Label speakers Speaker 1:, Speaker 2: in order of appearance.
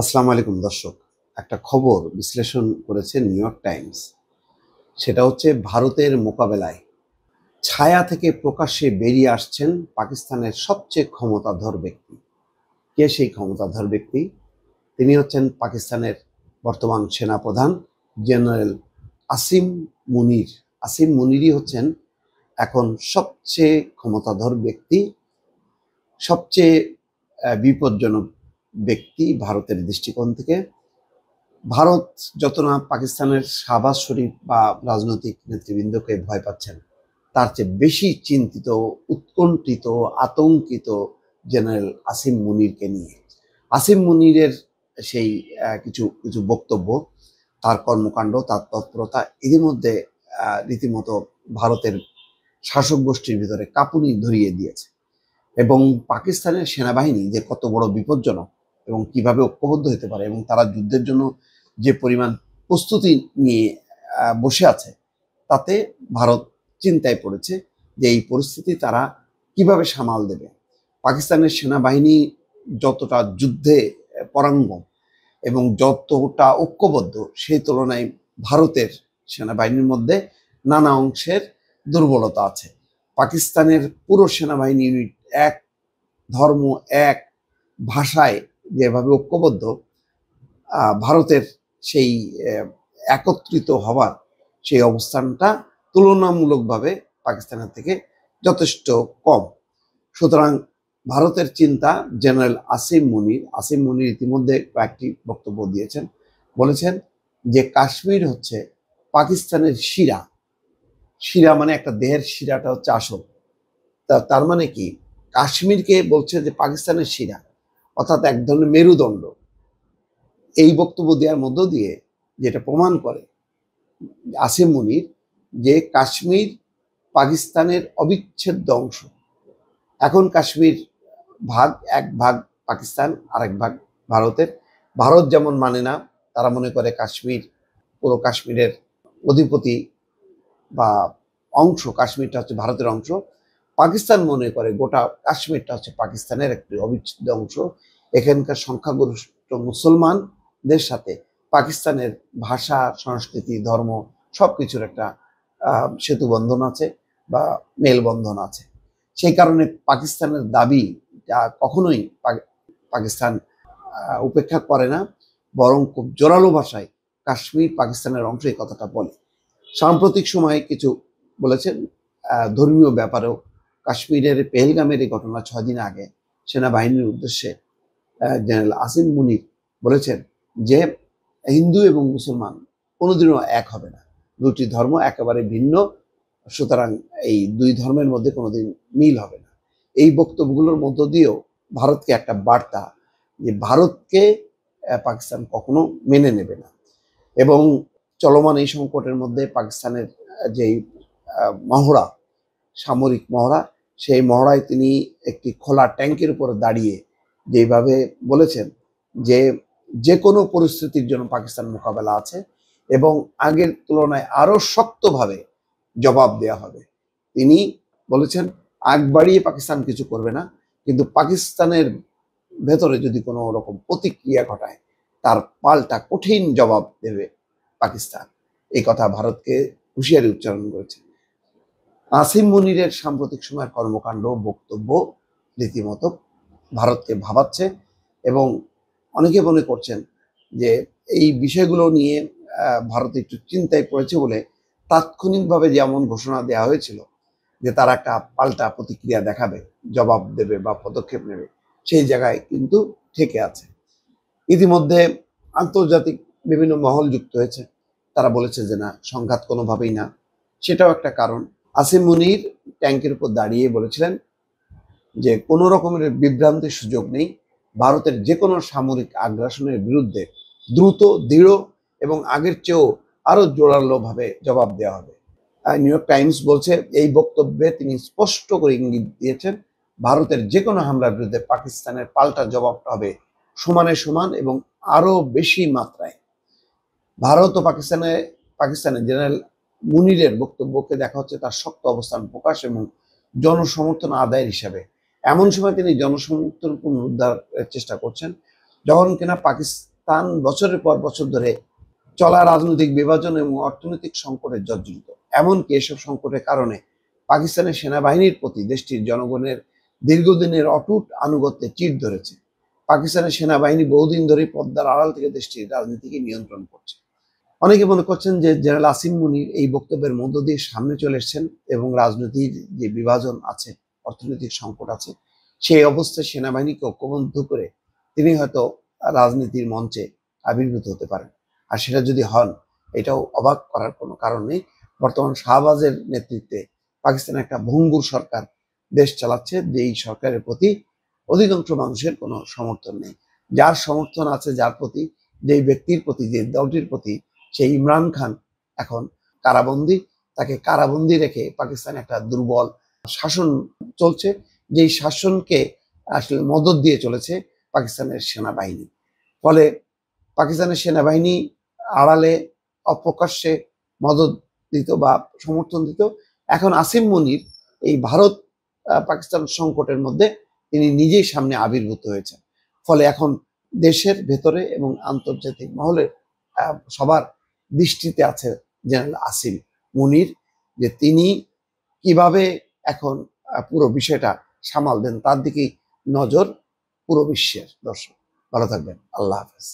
Speaker 1: আসসালামু আলাইকুম দর্শক। একটা খবর বিশ্লেষণ করেছে নিউ ইয়র্ক টাইমস। সেটা হচ্ছে ভারতের মোকাবেলায় ছায়া থেকে প্রকাশ্যে বেরিয়ে আসছেন পাকিস্তানের সবচেয়ে ক্ষমতাধর ব্যক্তি। কে সেই ক্ষমতাধর ব্যক্তি? তিনি হচ্ছেন পাকিস্তানের বর্তমান সেনাপ্রধান জেনারেল আসিম মুনির। আসিম মুনিরই হচ্ছেন এখন সবচেয়ে ক্ষমতাধর ব্যক্তি, সবচেয়ে বিপজ্জনক ব্যক্তি ভারতের দৃষ্টিকোণ থেকে। ভারত যত না পাকিস্তানের শাহবাজ শরীফ বা রাজনৈতিক নেতৃবৃন্দকে ভয় পাচ্ছেন, তার চেয়ে বেশি চিন্তিত, উৎকণ্ঠিত, আতঙ্কিত জেনারেল আসিম মুনিরকে নিয়ে। আসিম মুনিরের সেই কিছু কিছু বক্তব্য, তার কর্মকাণ্ড, তার তৎপরতা ইতিমধ্যে রীতিমতো ভারতের শাসক গোষ্ঠীর ভিতরে কাঁপুনি ধরিয়ে দিয়েছে। এবং পাকিস্তানের সেনাবাহিনী যে কত বড় বিপজ্জনক এবং কিভাবে ঐক্যবদ্ধ হতে পারে এবং তারা যুদ্ধের জন্য যে পরিমাণ প্রস্তুতি নিয়ে বসে আছে, তাতে ভারত চিন্তায় পড়েছে যে এই পরিস্থিতি তারা কিভাবে সামাল দেবে। পাকিস্তানের সেনাবাহিনী যতটা যুদ্ধে পরাঙ্গম এবং যতটা ঐক্যবদ্ধ, সেই তুলনায় ভারতের সেনাবাহিনীর মধ্যে নানা অংশের দুর্বলতা আছে। পাকিস্তানের পুরো সেনাবাহিনী ইউনিট এক ধর্ম, এক ভাষায় যেভাবে ঐক্যবদ্ধ, ভারতের সেই একত্রিত হওয়ার সেই অবস্থানটা তুলনামূলকভাবে পাকিস্তানের থেকে যথেষ্ট কম। সুতরাং ভারতের চিন্তা জেনারেল আসিম মুনির ইতিমধ্যে কয়েকটি বক্তব্য দিয়েছেন। বলেছেন যে কাশ্মীর হচ্ছে পাকিস্তানের শিরা। শিরা মানে একটা দেহের শিরাটা হচ্ছে আসল। তার মানে কি, কাশ্মীরকে বলছে যে পাকিস্তানের শিরা, অর্থাৎ এক ধরনের মেরুদণ্ড। এই বক্তব্য দেওয়ার মধ্য দিয়ে যেটা প্রমাণ করে আসিম মুনির যে কাশ্মীর পাকিস্তানের অবিচ্ছেদ্য অংশ। এখন কাশ্মীর এক ভাগ পাকিস্তান, আরেক ভাগ ভারতের। ভারত যেমন মানে না, তারা মনে করে কাশ্মীর পুরো কাশ্মীরের অধিপতি বা অংশ, কাশ্মীরটা হচ্ছে ভারতের অংশ। পাকিস্তান মনে করে গোটা কাশ্মীরটা হচ্ছে পাকিস্তানের একটি অবিচ্ছেদ্য অংশ। এখানকার সংখ্যাগরিষ্ঠ মুসলমানদের সাথে পাকিস্তানের ভাষা, সংস্কৃতি, ধর্ম সবকিছুর একটা সেতু বন্ধন আছে বা মেলবন্ধন আছে। সেই কারণে পাকিস্তানের দাবি কখনোই পাকিস্তান উপেক্ষা করে না, বরং খুব জোরালো ভাষায় কাশ্মীর পাকিস্তানের অংশ এই কথাটা বলে। সাম্প্রতিক সময়ে কিছু বলেছেন ধর্মীয় ব্যাপারেও। কাশ্মীরের পেহেলগামের এই ঘটনা 6 দিন আগে সেনাবাহিনীর উদ্দেশ্যে জেনারেল আসিম মুনির বলেছেন যে হিন্দু এবং মুসলমান কোনোদিনও এক হবে না, দুটি ধর্ম একেবারে ভিন্ন, সুতরাং এই দুই ধর্মের মধ্যে কোনোদিন মিল হবে না। এই বক্তব্যগুলোর মধ্য দিয়েও ভারতকে একটা বার্তা যে ভারতকে পাকিস্তান কখনো মেনে নেবে না। এবং চলমান এই সংকটের মধ্যে পাকিস্তানের যেই মহড়া, সামরিক মহড়া, সেই মহড়ায় তিনি একটি খোলা ট্যাঙ্কের উপর দাঁড়িয়ে যেভাবে বলেছেন যে যে কোনো পরিস্থিতির জন্য পাকিস্তান মোকাবেলা আছে এবং আগের তুলনায় আরো শক্তভাবে জবাব দেওয়া হবে। তিনি বলেছেন আগ বাড়িয়ে পাকিস্তান কিছু করবে না, কিন্তু পাকিস্তানের ভেতরে যদি কোনো রকম প্রতিক্রিয়া ঘটায়, তার পাল্টা কঠিন জবাব দেবে পাকিস্তান। এই কথা ভারতকে হুঁশিয়ারি উচ্চারণ করেছে। আসিম মুনিরের সাম্প্রতিক সময়ের কর্মকাণ্ড, বক্তব্য রীতিমতো ভারতকে ভাবাচ্ছে এবং অনেকে মনে করছেন যে এই বিষয়গুলো নিয়ে ভারত একটু চিন্তায় পড়েছে বলে তাৎক্ষণিকভাবে যেমন ঘোষণা দেওয়া হয়েছিল যে তারা একটা পাল্টা প্রতিক্রিয়া দেখাবে, জবাব দেবে বা পদক্ষেপ নেবে, সেই জায়গায় কিন্তু থেকে আছে। ইতিমধ্যে আন্তর্জাতিক বিভিন্ন মহল যুক্ত হয়েছে, তারা বলেছে যে না, সংঘাত কোনোভাবেই না। সেটাও একটা কারণ। আসিম মুনির ট্যাঙ্কের উপর দাঁড়িয়ে বলেছিলেন যে কোনো রকমের বিভ্রান্তির সুযোগ নেই, ভারতের যে কোনো সামরিক আগ্রাসনের বিরুদ্ধে দ্রুত, দৃঢ় এবং আগের চেয়েও আরো জোরালো ভাবে জবাব দেওয়া হবে। নিউ ইয়র্ক টাইমস বলছে এই বক্তব্যে তিনি স্পষ্ট করে ইঙ্গিত দিয়েছেন ভারতের যে কোনো হামলার বিরুদ্ধে পাকিস্তানের পাল্টা জবাবটা হবে সমানে সমান এবং আরো বেশি মাত্রায়। ভারত ও পাকিস্তানের জেনারেল মুনিরের বক্তব্যকে দেখা হচ্ছে তার শক্ত অবস্থান প্রকাশ এবং জনসমর্থন আদায়ের হিসাবে। এমন সময় তিনি জনসমর্থন পুনরুদ্ধারের চেষ্টা করছেন। যখন কিনা পাকিস্তান বছরের পর বছর ধরে চলা রাজনৈতিক বিভাজন এবং অর্থনৈতিক সংকটে জর্জরিত। এমনকি এসব সংকটের কারণে পাকিস্তানের সেনাবাহিনীর প্রতি দেশটির জনগণের দীর্ঘদিনের অটুট আনুগত্যে চির ধরেছে। পাকিস্তানের সেনাবাহিনী বহুদিন ধরে পদ্মার আড়াল থেকে দেশটির রাজনীতিকে নিয়ন্ত্রণ করছে। অনেকে মনে করছেন যে জেনারেল আসিম মুনির এই বক্তব্যের মধ্য দিয়ে সামনে চলে এসেছেন এবং রাজনীতির যে বিভাজন আছে, অর্থনৈতিক সংকট আছে, সেই অবস্থায় সেনাবাহিনীকে ঐক্যবদ্ধ করে তিনি হয়তো রাজনীতির মঞ্চে আবির্ভূত হতে পারেন। আর সেটা যদি হন, এটাও অবাক করার কোনো কারণ নেই। বর্তমান শাহবাজের নেতৃত্বে পাকিস্তানের একটা ভঙ্গুর সরকার দেশ চালাচ্ছে, যেই সরকারের প্রতি অধিকাংশ মানুষের কোনো সমর্থন নেই। যার সমর্থন আছে, যার প্রতি, যেই ব্যক্তির প্রতি, যে দলটির প্রতি, সেই ইমরান খান এখন কারাবন্দী। তাকে কারাবন্দী রেখে পাকিস্তানে একটা দুর্বল শাসন চলছে, যেই শাসনকে আসলে মদদ দিয়ে চলেছে পাকিস্তানের সেনাবাহিনী। ফলে পাকিস্তানের সেনাবাহিনী আড়ালে অপ্রকাশ্যে মদদ দিত বা সমর্থন দিত। এখন আসিম মুনির এই ভারত পাকিস্তান সংকটের মধ্যে তিনি নিজেই সামনে আবির্ভূত হয়েছেন। ফলে এখন দেশের ভেতরে এবং আন্তর্জাতিক মহলে সবার দৃষ্টিতে আছে জেনারেল আসিম মুনির, যে তিনি কিভাবে এখন পুরো বিষয়টা সামাল দেন, তার দিকেই নজর পুরো বিশ্বের। দর্শক ভালো থাকবেন, আল্লাহ হাফেজ।